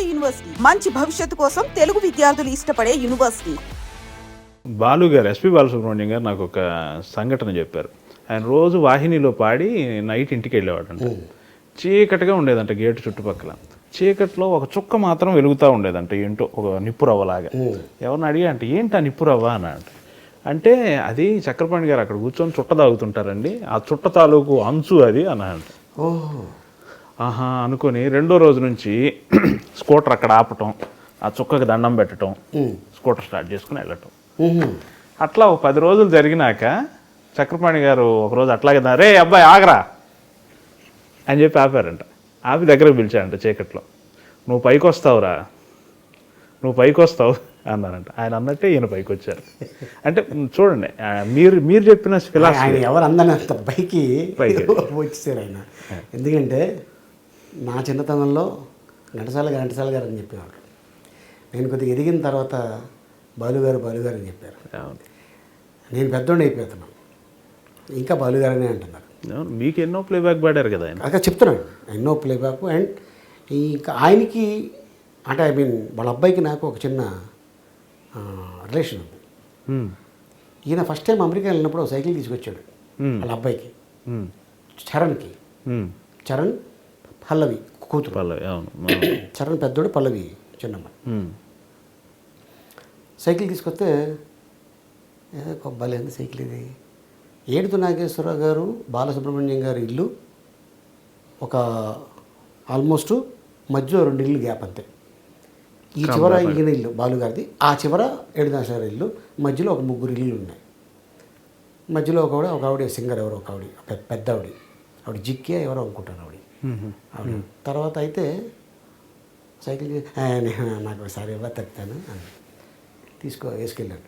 నాడు యూనివర్సిటీ మంచి భవిష్యత్తు కోసం తెలుగు విద్యార్థులు ఇష్టపడే యూనివర్సిటీ. బాలు గారు, ఎస్పి బాలసుబ్రహ్మణ్యం గారు నాకు ఒక సంఘటన చెప్పారు. ఆయన రోజు వాహినిలో పాడి నైట్ ఇంటికి వెళ్ళేవాడంట. చీకటిగా ఉండేదంట గేటు చుట్టుపక్కల. చీకట్లో ఒక చుక్క మాత్రం వెలుగుతూ ఉండేదంట, ఏంటో ఒక నిప్పురవ్వలాగా. ఎవరిని అడిగా అంటే ఏంటి ఆ నిప్పురవ్వ అని అంటే అది చక్రపాణి గారు అక్కడ కూర్చొని చుట్ట తాగుతుంటారండి, ఆ చుట్ట తాలూకు అంచు అది అన్నాడు. ఆహా అనుకొని రెండో రోజు నుంచి స్కూటర్ అక్కడ ఆపటం, ఆ చుక్కకి దండం పెట్టడం, స్కూటర్ స్టార్ట్ చేసుకుని వెళ్ళటం. అట్లా ఒక 10 రోజులు జరిగినాక చక్రపాణి గారు ఒకరోజు అట్లాగే రే అబ్బాయి ఆగరా అని చెప్పి ఆపారంట. ఆపి దగ్గరకు పిలిచారంట చీకట్లో. నువ్వు పైకి వస్తావురా, నువ్వు పైకి వస్తావు అన్నారంట. ఆయన అన్నట్టే ఈయన పైకి వచ్చారు. అంటే చూడండి, మీరు చెప్పిన ఆయన ఎవరు అందనంత పైకి వచ్చేసారు ఆయన. ఎందుకంటే నా చిన్నతనంలో ఘంటసాల గారు అని చెప్పేవాడు. నేను కొద్దిగా ఎదిగిన తర్వాత బాలుగారు అని చెప్పారు. నేను పెద్దోడిని అయిపోతున్నాను, ఇంకా బాలుగారు అనే అంటున్నారు. మీకు ఎన్నో ప్లేబ్యాక్ పాడారు కదా ఆయన. అక్కడ చెప్తున్నాను, ఎన్నో ప్లేబ్యాక్. అండ్ ఇంకా ఆయనకి అంటే ఐ మీన్ వాళ్ళ అబ్బాయికి నాకు ఒక చిన్న రిలేషన్ ఉంది. ఈయన ఫస్ట్ టైం అమెరికా వెళ్ళినప్పుడు ఒక సైకిల్ తీసుకొచ్చాడు వాళ్ళ అబ్బాయికి, చరణ్కి. చరణ్ పల్లవి కూతురు. చరణ్ పెద్దోడు, పల్లవి చిన్నమ్మ. సైకిల్ తీసుకొస్తే కొబ్బలేంది సైకిల్ ఇది. ఏడుతు నాగేశ్వరరావు గారు, బాలసుబ్రహ్మణ్యం గారి ఇల్లు ఒక ఆల్మోస్ట్ మధ్యలో 2 ఇల్లు గ్యాప్ అంతే. ఈ చివర ఈయన ఇల్లు బాలుగారిది, ఆ చివర ఏడునాగేశ్వర ఇల్లు, మధ్యలో ఒక 3 ఇల్లు ఉన్నాయి. మధ్యలో ఒక ఆవిడ సింగర్, ఎవరో ఒక ఆవిడ పెద్ద ఆవిడ జిక్కే ఎవరో అనుకుంటాను ఆవిడ. తర్వాత అయితే సైకిల్ నాకు ఒకసారి ఎవరు తగ్గుతాను అని వేసుకెళ్ళాడు.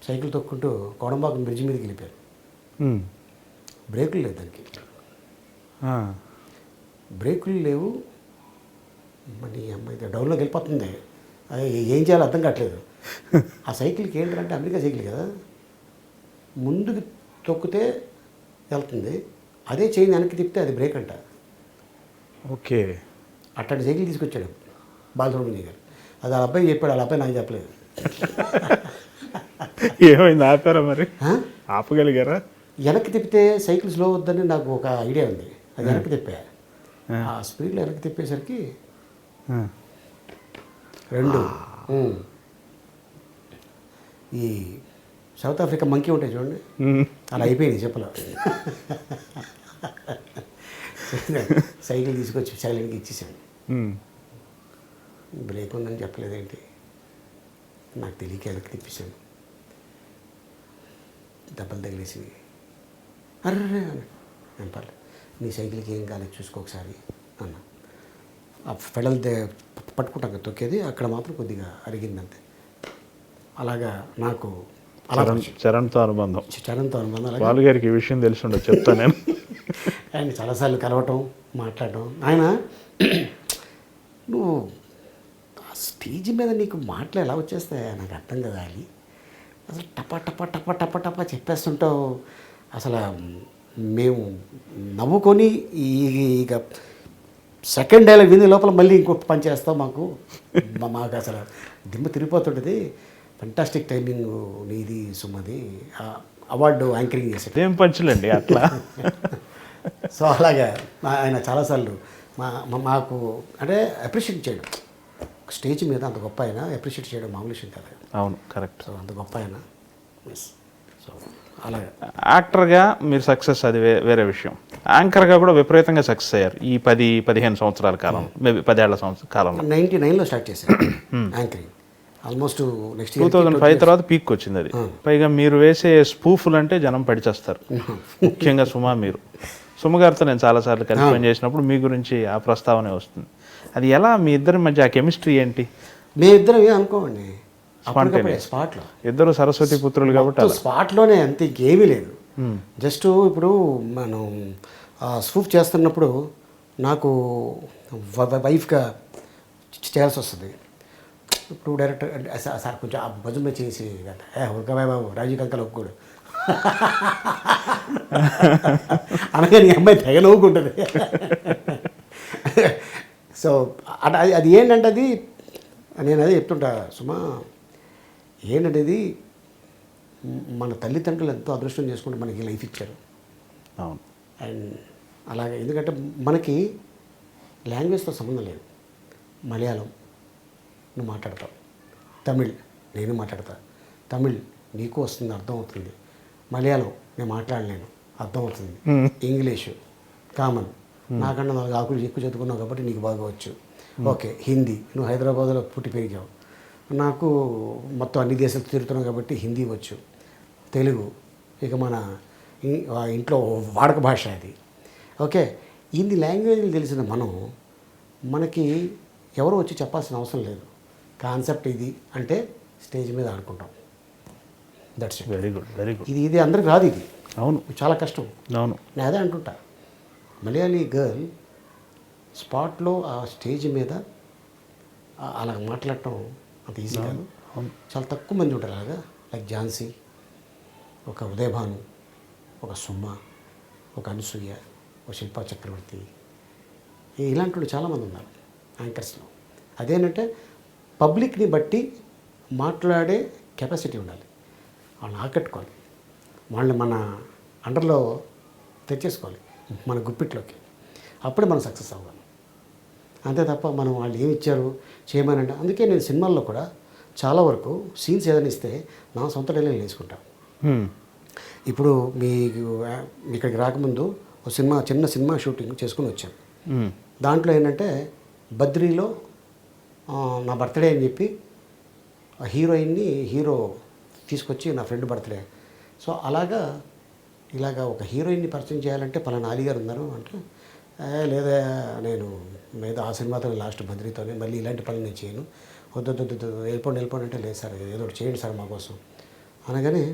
సైకిల్ తొక్కుంటూ కోడంబాకం బ్రిడ్జ్ మీదకి వెళ్ళిపోయారు. బ్రేకులు లేవు దానికి, బ్రేకులు లేవు. మరి అమ్మాయి డౌన్లోకి వెళ్ళిపోతుంది, ఏం చేయాలో అర్థం కావట్లేదు. ఆ సైకిల్కి ఏంటంటే అమెరికా సైకిల్ కదా, ముందుకు తొక్కితే వెళ్తుంది, అదే చైన్ వెనక్కి తిప్పితే అది బ్రేక్ అంట. ఓకే, అట్లాంటి సైకిల్ తీసుకొచ్చాడు బాలసుబ్రహ్మణ్యం గారు. అది ఆ అబ్బాయి చెప్పాడు, వాళ్ళ అబ్బాయి నాకు చెప్పలేదు. ఏమైంది, ఆపారా మరి? ఆపగలిగారా? వెనక్కి తిప్పితే సైకిల్ స్లో వద్దని నాకు ఒక ఐడియా ఉంది. అది వెనక్కి తిప్పా, ఆ స్పీడ్లో వెనక్కి తిప్పేసరికి 2 ఈ సౌత్ ఆఫ్రికా మంకీ ఉంటాయి చూడండి, అలా అయిపోయింది చెప్పలో. సైకిల్ తీసుకొచ్చి సైలెంట్గా ఇచ్చేసాను. బ్రేక్ ఉందని చెప్పలేదేంటి, నాకు తెలియక వెనక్కి తిప్పేశాను. దెబ్బలు తగిలేసి అర్రే నేను పర్లేదు, నీ సైకిల్కి ఏం కాలేదు చూసుకో ఒకసారి అన్న. ఆ ఫెడల్ పట్టుకుంటాక తొక్కేది అక్కడ మాత్రం కొద్దిగా అరిగిందంతే. అలాగా నాకు చరణ్తో అనుబంధం. బాలు గారికి ఈ విషయం తెలిసి ఉండదు, చెప్తాను నేను. ఆయన చాలాసార్లు కలవటం, మాట్లాడటం. ఆయన నువ్వు స్టేజ్ మీద నీకు మాటలు ఎలా వచ్చేస్తాయి నాకు అర్థం కదా అని, అసలు టపా చెప్పేస్తుంటావు. అసలు మేము నవ్వుకొని ఇక సెకండ్ డైలాగ్ విని లోపల మళ్ళీ ఇంకొక పని చేస్తావు. మాకు అసలు దిమ్మ తిరిగిపోతుంటుంది. ఫెంటాస్టిక్ టైమింగ్ నీది సుమది. అవార్డు యాంకరింగ్ చేశాడు. ఏం పంచులండి అట్లా. సో అలాగా ఆయన చాలాసార్లు మాకు అంటే అప్రిషియేట్ చేయడం, స్టేజ్ మీద అంత గొప్ప ఆయన అప్రిషియేట్ చేయడం మామూలు విషయం కదా. అవును, కరెక్ట్. సో అంత గొప్ప ఆయన. సో అలాగే యాక్టర్గా మీరు సక్సెస్, అది వేరే విషయం. యాంకర్గా కూడా విపరీతంగా సక్సెస్ అయ్యారు ఈ 10-15 సంవత్సరాల కాలం, మేబీ 10 ఏళ్ల కాలంలో. 99లో స్టార్ట్ చేశారు యాంకరింగ్. ఆల్మోస్ట్ నెక్స్ట్ 2005 తర్వాత పీక్ వచ్చింది అది. పైగా మీరు వేసే స్పూఫులు అంటే జనం పడిచేస్తారు. ముఖ్యంగా సుమ గారితో నేను చాలాసార్లు కలిసి పని చేసినప్పుడు మీ గురించి ఆ ప్రస్తావనే వస్తుంది. అది ఎలా, మీ ఇద్దరి మధ్య ఆ కెమిస్ట్రీ ఏంటి? మేమిద్దరం అనుకోండి, స్పాట్లో. ఇద్దరు సరస్వతి పుత్రులు కాబట్టి స్పాట్లోనే, అంతే, ఇంకేమీ లేదు. జస్ట్ ఇప్పుడు మనం స్పూఫ్ చేస్తున్నప్పుడు నాకు వైఫ్గా చేయాల్సి వస్తుంది. ఇప్పుడు డైరెక్టర్ సార్ కొంచెం ఆ భుజం మీద చేసి ఉరకబాయ్ బాబు రాజీవ్ కంకలు ఒప్పుకోడు అనగా నీ అమ్మాయి తెగ నవ్వుకుంటుంది. సో అట అది ఏంటంటే అది నేను అదే చెప్తుంటా సుమా, ఏంటంటే ఇది మన తల్లిదండ్రులు ఎంతో అదృష్టం చేసుకుంటే మనకి లైఫ్ ఇచ్చారు. అవును. అండ్ అలాగే ఎందుకంటే మనకి లాంగ్వేజ్తో సంబంధం లేదు. మలయాళం నువ్వు మాట్లాడతావు, తమిళ్ నేను మాట్లాడతా, తమిళ్ నీకు వస్తుంది, అర్థమవుతుంది. మలయాళం నేను మాట్లాడలేను, అర్థమవుతుంది. ఇంగ్లీషు కామన్, నాకన్నా 4 ఆకులు ఎక్కువ చదువుకున్నావు కాబట్టి నీకు బాగా వచ్చు. ఓకే, హిందీ నువ్వు హైదరాబాద్లో పుట్టి పెరిగావు, నాకు మొత్తం అన్ని దేశాలు తిరుగుతున్నావు కాబట్టి హిందీ వచ్చు. తెలుగు ఇక మన ఇంట్లో వాడక భాష అది. ఓకే, ఇన్ని లాంగ్వేజ్లు తెలిసిన మనకి ఎవరు వచ్చి చెప్పాల్సిన అవసరం లేదు. కాన్సెప్ట్ ఇది అంటే స్టేజ్ మీద ఆడుకుంటాం. That's it. Very good, very good. ఇది అందరికి రాదు, ఇది అవును, చాలా కష్టం. అవును. నేను అదే అంటుంటా, మలయాళీ గర్ల్ స్పాట్లో ఆ స్టేజ్ మీద అలా మాట్లాడటం అంత ఈజీ కాదు. చాలా తక్కువ మంది ఉంటారు అలాగా. లైక్ ఝాన్సీ, ఒక ఉదయభాను, ఒక సుమ, ఒక అనసూయ, ఒక శిల్పా చక్రవర్తి, ఇలాంటి వాళ్ళు చాలామంది ఉన్నారు యాంకర్స్లో. అదేంటంటే పబ్లిక్ని బట్టి మాట్లాడే కెపాసిటీ ఉండాలి. వాళ్ళని ఆకట్టుకోవాలి, వాళ్ళని మన అండర్లో తెచ్చేసుకోవాలి, మన గుప్పిట్లోకి. అప్పుడే మనం సక్సెస్ అవ్వాలి. అంతే తప్ప మనం వాళ్ళు ఏమి ఇచ్చారు చేయమని అంటే. అందుకే నేను సినిమాల్లో కూడా చాలా వరకు సీన్స్ ఏదైనా ఇస్తే నా సొంత డైలాగ్ వేసుకుంటాను. ఇప్పుడు మీకు ఇక్కడికి రాకముందు ఒక చిన్న సినిమా షూటింగ్ చేసుకుని వచ్చాను. దాంట్లో ఏంటంటే బద్రీలో నా బర్త్డే అని చెప్పి హీరో తీసుకొచ్చి నా ఫ్రెండ్ బర్త్డే. సో ఇలాగా ఒక హీరోయిన్ని పరిచయం చేయాలంటే పలానా అలీ గారు ఉన్నారు అంటే, లేదా నేను లేదా ఆ సినిమాతో లాస్ట్ బద్రీతోనే, మళ్ళీ ఇలాంటి పనులు నేను చేయను, వద్దు వెళ్ళిపోండి అంటే, లేదు సార్ ఏదో ఒకటి చేయండి సార్ మా కోసం అనగానే,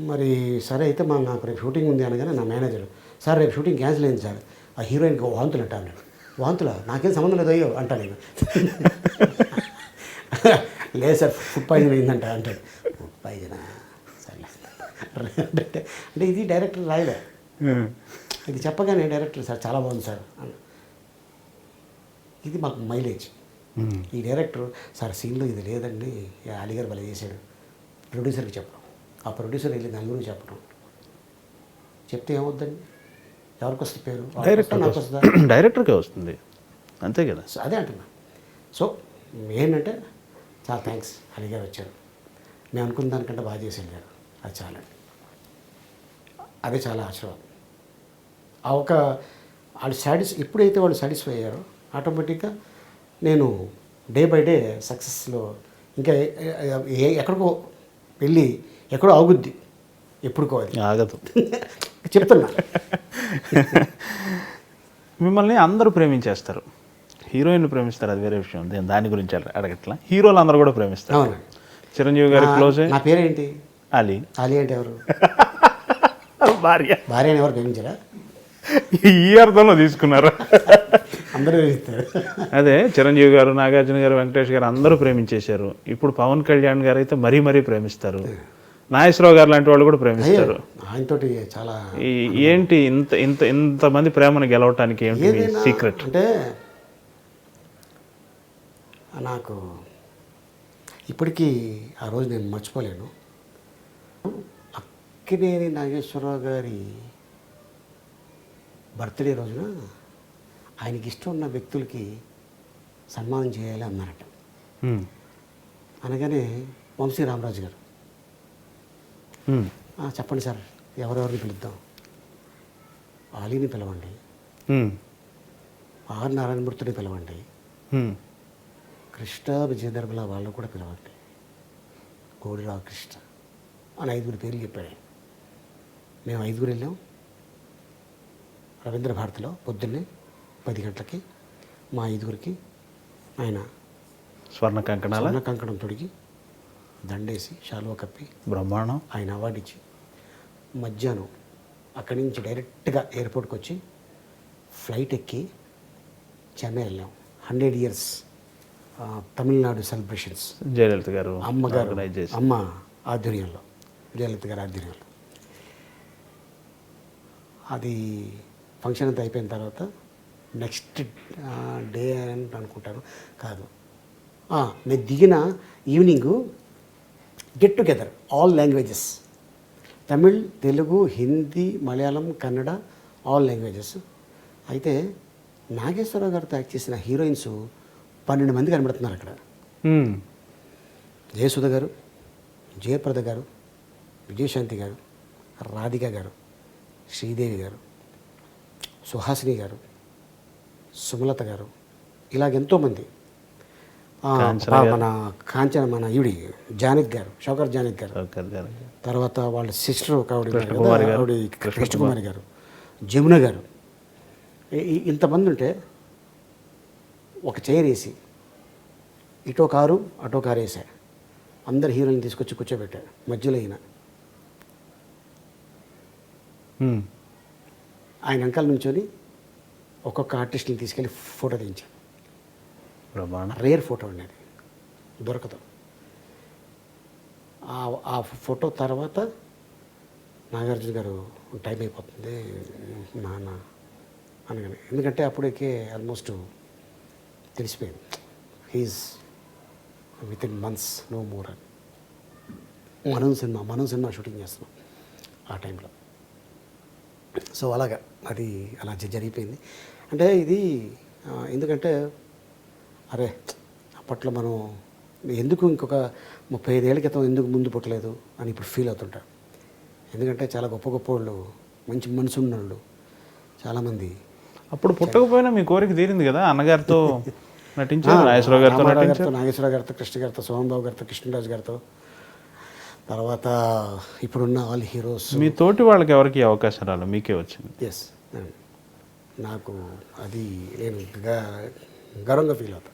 మరి సరే అయితే నాకు రేపు షూటింగ్ ఉంది అనగానే నా మేనేజర్, సార్ రేపు షూటింగ్ క్యాన్సిల్ అయింది సార్, ఆ హీరోయిన్కి వాంతులు అంటా అన్నాడు. వాంతులా? నాకేం సంబంధం లేదు అయ్యో అంటా నేను. లేదు సార్ ఫుడ్ పాయిజన్ అయిందంట అంటాడు. ఫుడ్ పాయిజనా? సరే అంటే ఇది డైరెక్టర్ రాయలే, ఇది చెప్పగానే డైరెక్టర్ సార్ చాలా బాగుంది సార్ అన్న. ఇది మాకు మైలేజ్. ఈ డైరెక్టర్ సార్ సీన్లో ఇది లేదండి, అలీగారు భలే చేశాడు, ప్రొడ్యూసర్కి చెప్పడం. ఆ ప్రొడ్యూసర్ వెళ్ళి నలుగురికి చెప్పడం. చెప్తే ఏమవుద్దండి? ఎవరికి వస్తుంది పేరు? నాకు వస్తుందా? డైరెక్టర్కే వస్తుంది, అంతే కదా. అదే అంటున్నా. సో ఏంటంటే చాలా థ్యాంక్స్, అలీగారు వచ్చారు, మేము అనుకున్న దానికంటే బాగా చేసి వెళ్ళారు, అది చాలండి. అదే చాలా ఆశీర్వాదం. ఆ ఒక వాళ్ళు ఎప్పుడైతే వాళ్ళు సాటిస్ఫై అయ్యారో ఆటోమేటిక్గా నేను డే బై డే సక్సెస్లో ఇంకా ఎక్కడికో వెళ్ళి ఎక్కడో ఆగుద్ది, ఎప్పుడుకో అది ఆగదు. చెప్తున్నా. మిమ్మల్ని అందరూ ప్రేమించేస్తారు, హీరోయిన్ ప్రేమిస్తారు, అది వేరే విషయం, దాని గురించి అడగట్లా. హీరోలు అందరూ కూడా ప్రేమిస్తారు. అవునండి. చిరంజీవి గారి క్లోజ్. నా పేరేంటి? అలీ. అలీ అంటే ఎవరు? భార్యని ఎవరు ప్రేమించారా? ఈ అర్థంలో తీసుకున్నారు. అందరూ ప్రేమిస్తారు. అదే చిరంజీవి గారు, నాగార్జున గారు, వెంకటేష్ గారు అందరూ ప్రేమించేశారు. ఇప్పుడు పవన్ కళ్యాణ్ గారు అయితే మరీ ప్రేమిస్తారు. నాగేశ్వరరావు గారు లాంటి వాళ్ళు కూడా ప్రేమిస్తారు. ఆయనతోటి చాలా ఏంటి ఇంతమంది ప్రేమను గెలవటానికి ఏంటి సీక్రెట్? అంటే నాకు ఇప్పటికీ ఆ రోజు నేను మర్చిపోలేను. అక్కినేని నాగేశ్వరరావు గారి బర్త్డే రోజున ఆయనకి ఇష్టం ఉన్న వ్యక్తులకి సన్మానం చేయాలి అన్నారట. అనగానే వంశీ రామరాజు గారు, చెప్పండి సార్ ఎవరెవరిని పిలుద్దాం? ఆలీని పిలవండి, ఆర్ నారాయణమూర్తిని పిలవండి, కృష్ణ విజయధర్మల వాళ్ళు కూడా పిలవండి, కోడి రామకృష్ణ అని 5 పేర్లు చెప్పాడు. మేము 5 వెళ్ళాం. రవీంద్ర భారతిలో పొద్దున్నే 10 గంటలకి మా 5 ఆయన స్వర్ణ కంకణం తొడిగి దండేసి శాలువా కప్పి బ్రహ్మాండం ఆయన అవార్డు ఇచ్చి, మధ్యాహ్నం అక్కడి నుంచి డైరెక్ట్గా ఎయిర్పోర్ట్కి వచ్చి ఫ్లైట్ ఎక్కి చెన్నై వెళ్ళాం. 100 years తమిళనాడు సెలబ్రేషన్స్ జయలలిత గారు అమ్మ ఆధ్వర్యంలో, జయలలిత గారి ఆధ్వర్యంలో. అది ఫంక్షన్ అంతా అయిపోయిన తర్వాత నెక్స్ట్ డే అని అనుకుంటాను, కాదు, నేను దిగిన evening get together all languages, Tamil, Telugu, Hindi, Malayalam, Kannada, all languages. అయితే నాగేశ్వరరావు గారితో యాక్ట్ చేసిన హీరోయిన్స్ 12 మంది కనబడుతున్నారు అక్కడ. జయసుధ గారు, జయప్రద గారు, విజయశాంతి గారు, రాధిక గారు, శ్రీదేవి గారు, సుహాసిని గారు, సుమలత గారు, ఇలాగెంతోమంది. మన కాంచన, మన ఈవిడి జానక్ గారు, షౌకర్ జానక్ గారు, తర్వాత వాళ్ళ సిస్టర్ ఆవిడ కృష్ణకుమారి గారు, జమున గారు, ఇంతమంది ఉంటే ఒక చైర్ వేసి ఇటో కారు అటో కారు వేసా, అందరు హీరోయిన్ తీసుకొచ్చి కూర్చోబెట్టా, మధ్యలో ఆయన అంకల్ నుంచొని ఒక్కొక్క ఆర్టిస్ట్ని తీసుకెళ్ళి ఫోటో తీయించాను. రేర్ ఫోటో ఉండేది, దొరకదు. ఆ ఫోటో తర్వాత నాగార్జున గారు టైం అయిపోతుంది నాన్న అనగానే, ఎందుకంటే అప్పటికే ఆల్మోస్ట్ తెలిసిపోయింది he is within months no more అని. మనం సినిమా షూటింగ్ చేస్తున్నాం ఆ టైంలో. సో అలాగా అది అలా జరిగిపోయింది. అంటే ఇది ఎందుకంటే అరే అప్పట్లో మనం ఎందుకు ఇంకొక 35 ఏళ్ళ క్రితం ఎందుకు ముందు పుట్టలేదు అని ఇప్పుడు ఫీల్ అవుతుంటారు. ఎందుకంటే చాలా గొప్ప గొప్ప వాళ్ళు, మంచి మనసు ఉన్న వాళ్ళు చాలామంది. అప్పుడు పుట్టకపోయినా మీ కోరిక తీరింది కదా, అన్నగారితో నటించారు, నాగేశ్వరరావు గారితో, కృష్ణ గారితో, సోమన్ బాబు గారితో, కృష్ణరాజు గారితో, తర్వాత ఇప్పుడున్న ఆల్ హీరోస్. మీ తోటి వాళ్ళకి ఎవరికి అవకాశం రాలేదు, మీకే వచ్చింది. ఎస్, నాకు అది నేను గర్వంగా ఫీల్ అవుతా.